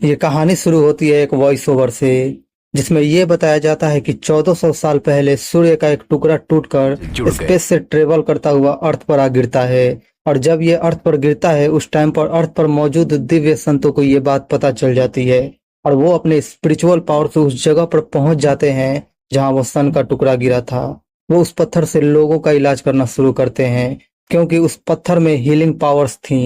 ये कहानी शुरू होती है एक वॉइस ओवर से, जिसमें ये बताया जाता है कि 1400 साल पहले सूर्य का एक टुकड़ा टूटकर जुड़ गए। स्पेस से ट्रेवल करता हुआ अर्थ पर आ गिरता है। और जब ये अर्थ पर गिरता है उस टाइम पर अर्थ पर मौजूद दिव्य संतों को ये बात पता चल जाती है और वो अपने स्पिरिचुअल पावर से उस जगह पर पहुंच जाते हैं जहां वो सन का टुकड़ा गिरा था। वो उस पत्थर से लोगों का इलाज करना शुरू करते हैं क्योंकि उस पत्थर में हीलिंग पावर्स थी।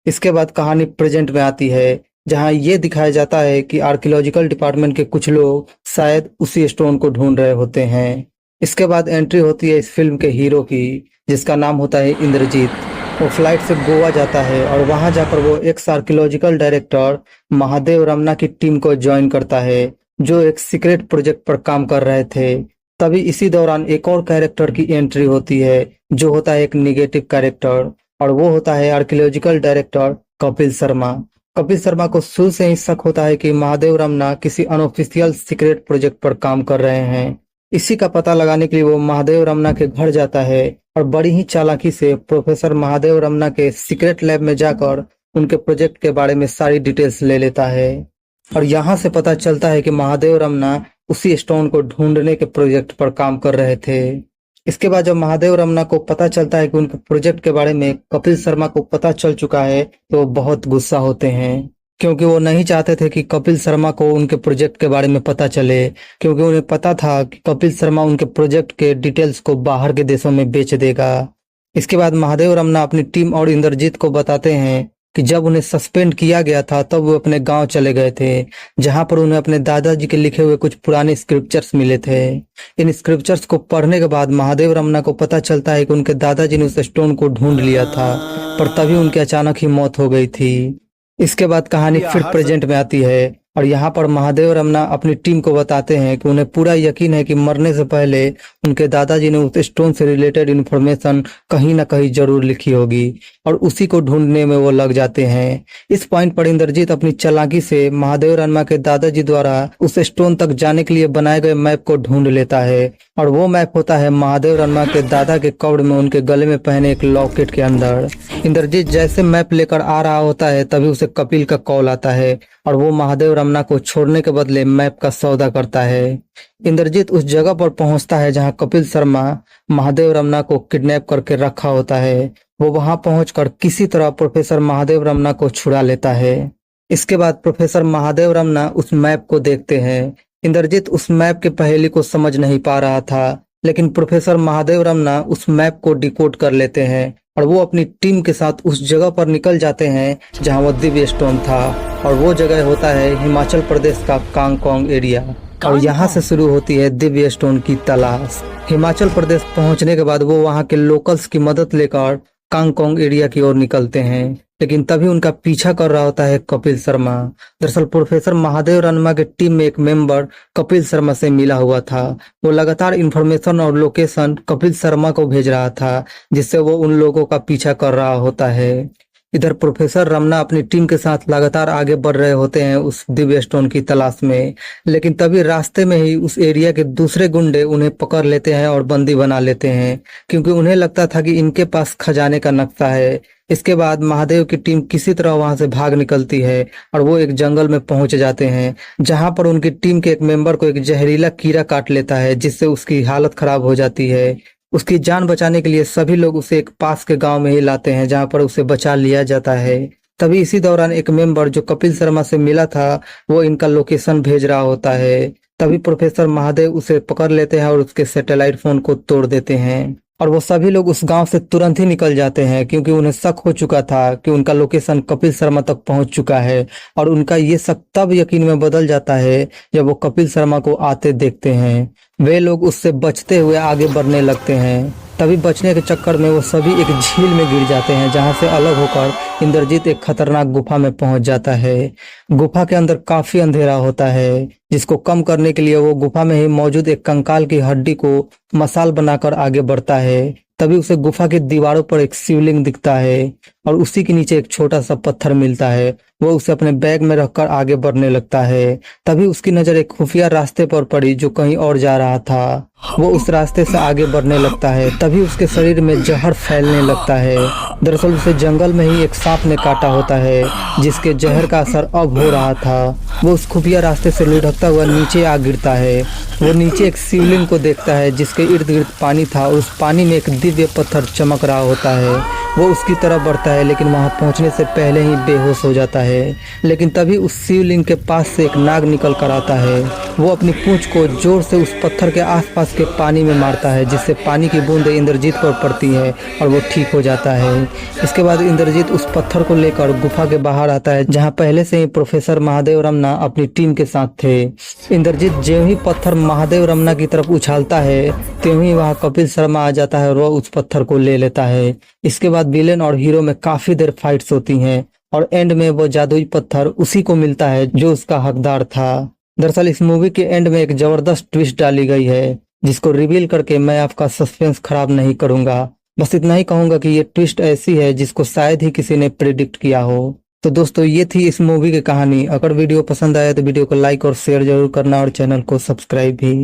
इसके बाद कहानी प्रेजेंट में आती है जहां ये दिखाया जाता है कि आर्कियोलॉजिकल डिपार्टमेंट के कुछ लोग शायद उसी स्टोन को ढूंढ रहे होते हैं। इसके बाद एंट्री होती है इस फिल्म के हीरो की, जिसका नाम होता है इंद्रजीत। वो फ्लाइट से गोवा जाता है और वहां जाकर वो ex archaeological director Mahadev Ramana की टीम को ज्वाइन करता है जो एक सीक्रेट प्रोजेक्ट पर काम कर रहे थे। तभी इसी दौरान एक और कैरेक्टर की एंट्री होती है जो होता है एक निगेटिव कैरेक्टर, और वो होता है आर्कियोलॉजिकल डायरेक्टर कपिल शर्मा। कपिल शर्मा को शुरू से ही शक होता है कि महादेव रमना किसी अनऑफिशियल सीक्रेट प्रोजेक्ट पर काम कर रहे हैं। इसी का पता लगाने के लिए वो महादेव रमना के घर जाता है और बड़ी ही चालाकी से प्रोफेसर महादेव रमना के सीक्रेट लैब में जाकर उनके प्रोजेक्ट के बारे में सारी डिटेल्स ले लेता है। और यहाँ से पता चलता है कि महादेव रमना उसी स्टोन को ढूंढने के प्रोजेक्ट पर काम कर रहे थे। इसके बाद जब महादेव रमना को पता चलता है कि उनके प्रोजेक्ट के बारे में कपिल शर्मा को पता चल चुका है तो वो बहुत गुस्सा होते हैं, क्योंकि वो नहीं चाहते थे कि कपिल शर्मा को उनके प्रोजेक्ट के बारे में पता चले, क्योंकि उन्हें पता था कि कपिल शर्मा उनके प्रोजेक्ट के डिटेल्स को बाहर के देशों में बेच देगा। इसके बाद महादेव रमना अपनी टीम और इंद्रजीत को बताते हैं कि जब उन्हें सस्पेंड किया गया था तब वो अपने गांव चले गए थे, जहां पर उन्हें अपने दादाजी के लिखे हुए कुछ पुराने स्क्रिप्चर्स मिले थे। इन स्क्रिप्चर्स को पढ़ने के बाद महादेव रमना को पता चलता है कि उनके दादाजी ने उस स्टोन को ढूंढ लिया था, पर तभी उनकी अचानक ही मौत हो गई थी। इसके बाद कहानी फिर प्रेजेंट में आती है और यहाँ पर महादेव रमना अपनी टीम को बताते हैं कि उन्हें पूरा यकीन है कि मरने से पहले उनके दादाजी ने उस स्टोन से रिलेटेड इन्फॉर्मेशन कहीं ना कहीं जरूर लिखी होगी, और उसी को ढूंढने में वो लग जाते हैं। इस पॉइंट पर इंद्रजीत अपनी चालाकी से महादेव रमना के दादाजी द्वारा उस स्टोन तक जाने के लिए बनाए गए मैप को ढूंढ लेता है, और वो मैप होता है महादेव रमना के दादा के कब्र में उनके गले में पहने एक लॉकेट के अंदर। इंद्रजीत जैसे मैप लेकर आ रहा होता है तभी उसे कपिल का कॉल आता है और वो महादेव रमना को छोड़ने के बदले मैप का सौदा करता है। इंद्रजीत उस जगह पर पहुंचता है जहां कपिल शर्मा महादेव रमना को किडनैप करके रखा होता है। वो वहां पहुंचकर किसी तरह प्रोफेसर महादेव रमना को छुड़ा लेता है। इसके बाद प्रोफेसर महादेव रमना उस मैप को देखते हैं। इंद्रजीत उस मैप के पहेली को समझ नहीं पा रहा था, लेकिन प्रोफेसर महादेव रमना उस मैप को डिकोड कर लेते हैं और वो अपनी टीम के साथ उस जगह पर निकल जाते हैं जहां वो दिव्य स्टोन था, और वो जगह होता है हिमाचल प्रदेश का कांगकोंग एरिया। और यहाँ से शुरू होती है दिव्य स्टोन की तलाश। हिमाचल प्रदेश पहुंचने के बाद वो वहाँ के लोकल्स की मदद लेकर कांगकोंग एरिया की ओर निकलते हैं, लेकिन तभी उनका पीछा कर रहा होता है कपिल शर्मा। दरअसल प्रोफेसर महादेव रमना के टीम में एक मेंबर कपिल शर्मा से मिला हुआ था। वो लगातार इंफॉर्मेशन और लोकेशन कपिल शर्मा को भेज रहा था, जिससे वो उन लोगों का पीछा कर रहा होता है। इधर प्रोफेसर रमना अपनी टीम के साथ लगातार आगे बढ़ रहे होते हैं उस दिव्य स्टोन की तलाश में, लेकिन तभी रास्ते में ही उस एरिया के दूसरे गुंडे उन्हें पकड़ लेते हैं और बंदी बना लेते हैं, क्योंकि उन्हें लगता था कि इनके पास खजाने का नक्शा है। इसके बाद महादेव की टीम किसी तरह वहां से भाग निकलती है और वो एक जंगल में पहुंच जाते हैं, जहां पर उनकी टीम के एक मेंबर को एक जहरीला कीड़ा काट लेता है, जिससे उसकी हालत खराब हो जाती है। उसकी जान बचाने के लिए सभी लोग उसे एक पास के गांव में ही लाते हैं, जहां पर उसे बचा लिया जाता है। तभी इसी दौरान एक मेंबर जो कपिल शर्मा से मिला था वो इनका लोकेशन भेज रहा होता है। तभी प्रोफेसर महादेव उसे पकड़ लेते हैं और उसके सैटेलाइट फोन को तोड़ देते हैं, और वो सभी लोग उस गांव से तुरंत ही निकल जाते हैं, क्योंकि उन्हें शक हो चुका था कि उनका लोकेशन कपिल शर्मा तक पहुंच चुका है। और उनका ये शक तब यकीन में बदल जाता है जब वो कपिल शर्मा को आते देखते हैं। वे लोग उससे बचते हुए आगे बढ़ने लगते हैं। तभी बचने के चक्कर में वो सभी एक झील में गिर जाते हैं, जहां से अलग होकर इंद्रजीत एक खतरनाक गुफा में पहुंच जाता है। गुफा के अंदर काफी अंधेरा होता है, जिसको कम करने के लिए वो गुफा में ही मौजूद एक कंकाल की हड्डी को मसाल बनाकर आगे बढ़ता है। तभी उसे गुफा की दीवारों पर एक शिवलिंग दिखता है। और उसी के नीचे एक छोटा सा पत्थर मिलता है। वो उसे अपने बैग में रखकर आगे बढ़ने लगता है। तभी उसकी नजर एक खुफिया रास्ते पर पड़ी जो कहीं और जा रहा था। वो उस रास्ते से आगे बढ़ने लगता है। तभी उसके शरीर में जहर फैलने लगता है। दरअसल उसे जंगल में ही एक सांप ने काटा होता है जिसके जहर का असर अब हो रहा था। वो उस खुफिया रास्ते से लुढ़कता हुआ नीचे आ गिरता है। वो नीचे एक शिवलिंग को देखता है जिसके इर्द गिर्द पानी था और उस पानी में एक दिव्य पत्थर चमक रहा होता है। वो उसकी तरफ बढ़ता है लेकिन वहां पहुंचने से पहले ही बेहोश हो जाता है। लेकिन तभी उस शिवलिंग के पास से एक नाग निकल कर आता है। वो अपनी पूंछ को जोर से उस पत्थर के आसपास के पानी में मारता है जिससे पानी की बूंदें इंद्रजीत पर पड़ती है और वो ठीक हो जाता है। इसके बाद इंद्रजीत उस पत्थर को लेकर गुफा के बाहर आता है जहाँ पहले से ही प्रोफेसर महादेव रमना अपनी टीम के साथ थे। इंद्रजीत ज्यों ही पत्थर महादेव रमना की तरफ उछालता है त्यों ही वहाँ कपिल शर्मा आ जाता है और वह उस पत्थर को ले लेता है। इसके बाद विलेन और हीरो में काफी देर फाइट्स होती हैं और एंड में वो जादुई पत्थर उसी को मिलता है जो उसका हकदार था। दरअसल इस मूवी के एंड में एक जबरदस्त ट्विस्ट डाली गई है जिसको रिवील करके मैं आपका सस्पेंस खराब नहीं करूंगा। बस इतना ही कहूंगा कि ये ट्विस्ट ऐसी है जिसको शायद ही किसी ने प्रेडिक्ट किया हो। तो दोस्तों ये थी इस मूवी की कहानी। अगर वीडियो पसंद आया तो वीडियो को लाइक और शेयर जरूर करना और चैनल को सब्सक्राइब भी।